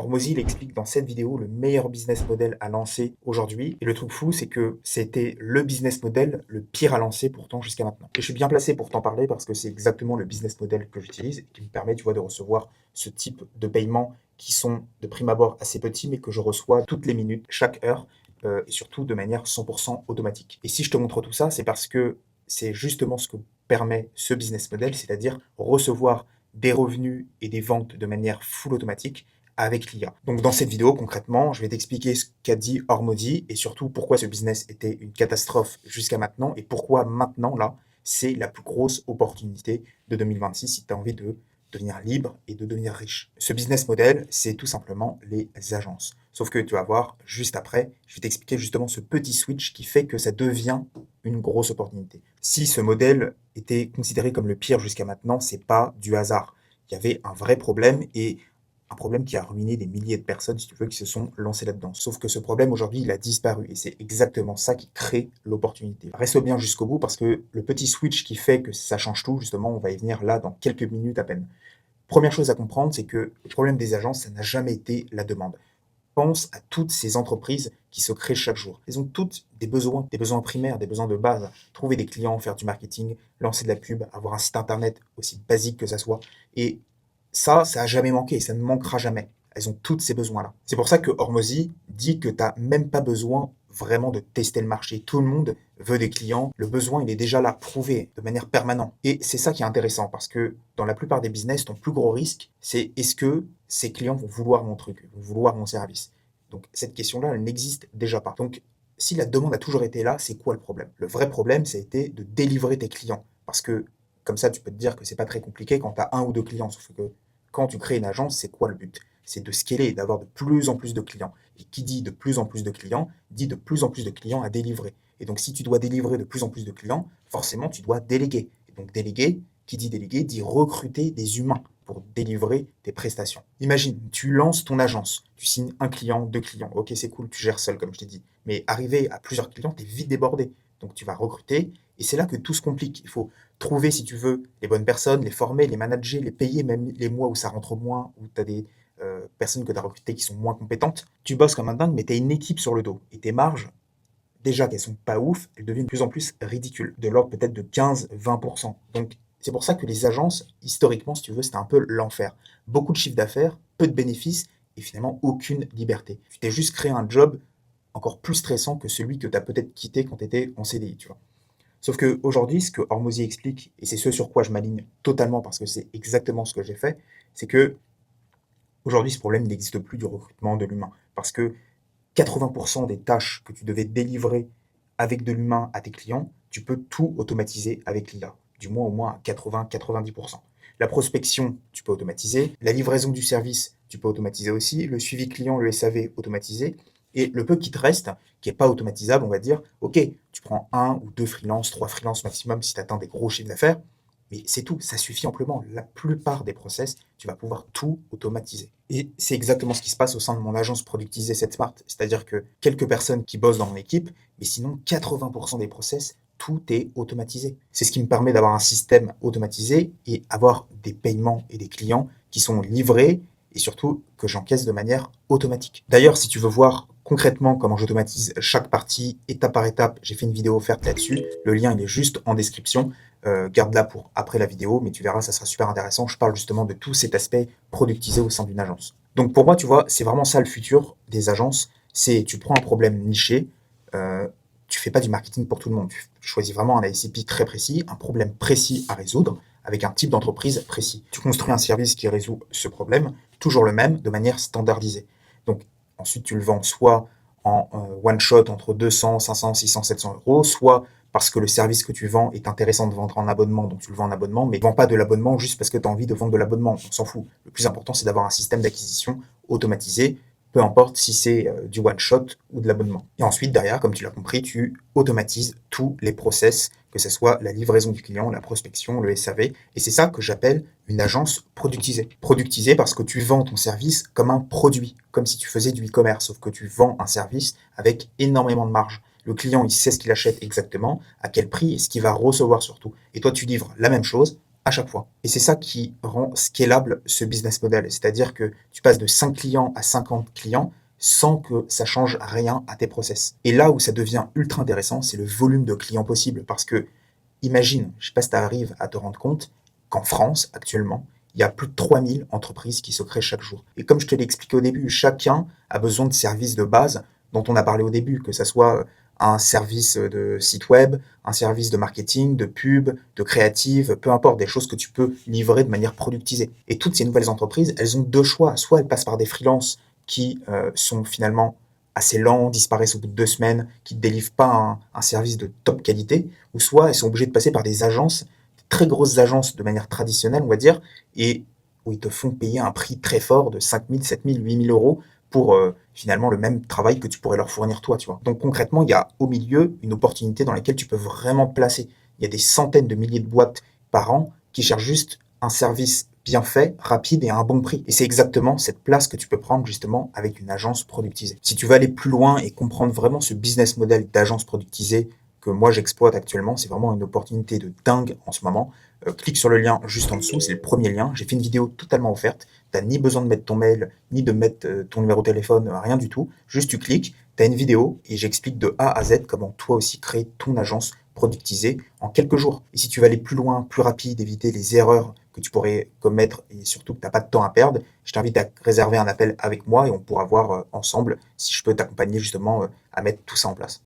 Hormozy, il explique dans cette vidéo le meilleur business model à lancer aujourd'hui. Et le truc fou, c'est que c'était le business model le pire à lancer pourtant jusqu'à maintenant. Et je suis bien placé pour t'en parler parce que c'est exactement le business model que j'utilise et qui me permet, tu vois, de recevoir ce type de paiements qui sont de prime abord assez petits, mais que je reçois toutes les minutes, chaque heure, et surtout de manière 100% automatique. Et si je te montre tout ça, c'est parce que c'est justement ce que permet ce business model, c'est-à-dire recevoir des revenus et des ventes de manière full automatique avec l'IA. Donc dans cette vidéo, concrètement, je vais t'expliquer ce qu'a dit Hormozy et surtout pourquoi ce business était une catastrophe jusqu'à maintenant et pourquoi maintenant, là, c'est la plus grosse opportunité de 2026 si tu as envie de devenir libre et de devenir riche. Ce business model, c'est tout simplement les agences. Sauf que tu vas voir, juste après, je vais t'expliquer justement ce petit switch qui fait que ça devient une grosse opportunité. Si ce modèle était considéré comme le pire jusqu'à maintenant, c'est pas du hasard. Il y avait un vrai problème et un problème qui a ruiné des milliers de personnes, si tu veux, qui se sont lancées là-dedans. Sauf que ce problème, aujourd'hui, il a disparu et c'est exactement ça qui crée l'opportunité. Reste bien jusqu'au bout parce que le petit switch qui fait que ça change tout, justement, on va y venir là dans quelques minutes à peine. Première chose à comprendre, c'est que le problème des agences, ça n'a jamais été la demande. Pense à toutes ces entreprises qui se créent chaque jour. Elles ont toutes des besoins primaires, des besoins de base. Trouver des clients, faire du marketing, lancer de la pub, avoir un site internet aussi basique que ça soit. Et ça a jamais manqué, ça ne manquera jamais. Elles ont tous ces besoins-là. C'est pour ça que Hormozy dit que tu n'as même pas besoin vraiment de tester le marché. Tout le monde veut des clients. Le besoin, il est déjà là, prouvé de manière permanente. Et c'est ça qui est intéressant parce que dans la plupart des business, ton plus gros risque, c'est est-ce que ces clients vont vouloir mon truc, vont vouloir mon service. Donc cette question-là, elle n'existe déjà pas. Donc si la demande a toujours été là, c'est quoi le problème? Le vrai problème, ça a été de délivrer tes clients. Parce que comme ça, tu peux te dire que c'est pas très compliqué quand tu as un ou deux clients. Sauf que quand tu crées une agence, c'est quoi le but? C'est de scaler et d'avoir de plus en plus de clients. Et qui dit de plus en plus de clients, dit de plus en plus de clients à délivrer. Et donc, si tu dois délivrer de plus en plus de clients, forcément, tu dois déléguer. Et donc, déléguer, qui dit déléguer, dit recruter des humains pour délivrer tes prestations. Imagine, tu lances ton agence, tu signes un client, deux clients. Ok, c'est cool, tu gères seul, comme je t'ai dit. Mais arrivé à plusieurs clients, tu es vite débordé. Donc, tu vas recruter. Et c'est là que tout se complique. Il faut trouver, si tu veux, les bonnes personnes, les former, les manager, les payer, même les mois où ça rentre moins, où tu as des personnes que tu as recrutées qui sont moins compétentes. Tu bosses comme un dingue, mais tu as une équipe sur le dos. Et tes marges, déjà qu'elles sont pas ouf, elles deviennent de plus en plus ridicules, de l'ordre peut-être de 15-20%. Donc c'est pour ça que les agences, historiquement, si tu veux, c'était un peu l'enfer. Beaucoup de chiffre d'affaires, peu de bénéfices et finalement aucune liberté. Tu t'es juste créé un job encore plus stressant que celui que tu as peut-être quitté quand tu étais en CDI, tu vois. Sauf qu'aujourd'hui, ce que Hormozy explique, et c'est ce sur quoi je m'aligne totalement parce que c'est exactement ce que j'ai fait, c'est que aujourd'hui, ce problème n'existe plus du recrutement de l'humain. Parce que 80% des tâches que tu devais délivrer avec de l'humain à tes clients, tu peux tout automatiser avec l'IA. Du moins, au moins à 80-90%. La prospection, tu peux automatiser. La livraison du service, tu peux automatiser aussi. Le suivi client, le SAV, automatisé. Et le peu qui te reste, qui n'est pas automatisable, on va dire, ok, tu prends un ou deux freelances, trois freelances maximum si tu atteins des gros chiffres d'affaires, mais c'est tout, ça suffit amplement. La plupart des process, tu vas pouvoir tout automatiser. Et c'est exactement ce qui se passe au sein de mon agence Productiser cette Smart. C'est-à-dire que quelques personnes qui bossent dans mon équipe, mais sinon 80% des process, tout est automatisé. C'est ce qui me permet d'avoir un système automatisé et avoir des paiements et des clients qui sont livrés et surtout que j'encaisse de manière automatique. D'ailleurs, si tu veux voir concrètement comment j'automatise chaque partie, étape par étape, j'ai fait une vidéo offerte là-dessus. Le lien, il est juste en description. Garde-la pour après la vidéo, mais tu verras, ça sera super intéressant. Je parle justement de tout cet aspect productisé au sein d'une agence. Donc pour moi, tu vois, c'est vraiment ça le futur des agences. C'est tu prends un problème niché, tu fais pas du marketing pour tout le monde. Tu choisis vraiment un ICP très précis, un problème précis à résoudre avec un type d'entreprise précis. Tu construis un service qui résout ce problème, toujours le même, de manière standardisée. Donc ensuite, tu le vends soit en one shot entre 200, 500, 600, 700 euros, soit parce que le service que tu vends est intéressant de vendre en abonnement, donc tu le vends en abonnement, mais ne vends pas de l'abonnement juste parce que tu as envie de vendre de l'abonnement, on s'en fout. Le plus important, c'est d'avoir un système d'acquisition automatisé, peu importe si c'est du one-shot ou de l'abonnement. Et ensuite, derrière, comme tu l'as compris, tu automatises tous les process, que ce soit la livraison du client, la prospection, le SAV, et c'est ça que j'appelle une agence productisée. Productisée parce que tu vends ton service comme un produit, comme si tu faisais du e-commerce, sauf que tu vends un service avec énormément de marge. Le client, il sait ce qu'il achète exactement, à quel prix et ce qu'il va recevoir surtout. Et toi, tu livres la même chose à chaque fois. Et c'est ça qui rend scalable ce business model. C'est-à-dire que tu passes de 5 clients à 50 clients sans que ça change rien à tes process. Et là où ça devient ultra intéressant, c'est le volume de clients possible. Parce que, imagine, je ne sais pas si tu arrives à te rendre compte qu'en France, actuellement, il y a plus de 3000 entreprises qui se créent chaque jour. Et comme je te l'ai expliqué au début, chacun a besoin de services de base dont on a parlé au début, que ce soit un service de site web, un service de marketing, de pub, de créative, peu importe, des choses que tu peux livrer de manière productisée. Et toutes ces nouvelles entreprises, elles ont deux choix. Soit elles passent par des freelances qui sont finalement assez lents, disparaissent au bout de 2 semaines, qui ne délivrent pas un service de top qualité, ou soit elles sont obligées de passer par des agences, très grosses agences de manière traditionnelle, on va dire, et où ils te font payer un prix très fort de 5 000, 7 000, 8 000 euros pour finalement le même travail que tu pourrais leur fournir toi, tu vois. Donc concrètement, il y a au milieu une opportunité dans laquelle tu peux vraiment te placer. Il y a des centaines de milliers de boîtes par an qui cherchent juste un service bien fait, rapide et à un bon prix. Et c'est exactement cette place que tu peux prendre justement avec une agence productisée. Si tu veux aller plus loin et comprendre vraiment ce business model d'agence productisée que moi j'exploite actuellement, c'est vraiment une opportunité de dingue en ce moment. Clique sur le lien juste en dessous, c'est le premier lien. J'ai fait une vidéo totalement offerte. Tu n'as ni besoin de mettre ton mail, ni de mettre ton numéro de téléphone, rien du tout. Juste tu cliques, tu as une vidéo et j'explique de A à Z comment toi aussi créer ton agence productisée en quelques jours. Et si tu veux aller plus loin, plus rapide, éviter les erreurs que tu pourrais commettre et surtout que tu n'as pas de temps à perdre, je t'invite à réserver un appel avec moi et on pourra voir ensemble si je peux t'accompagner justement à mettre tout ça en place.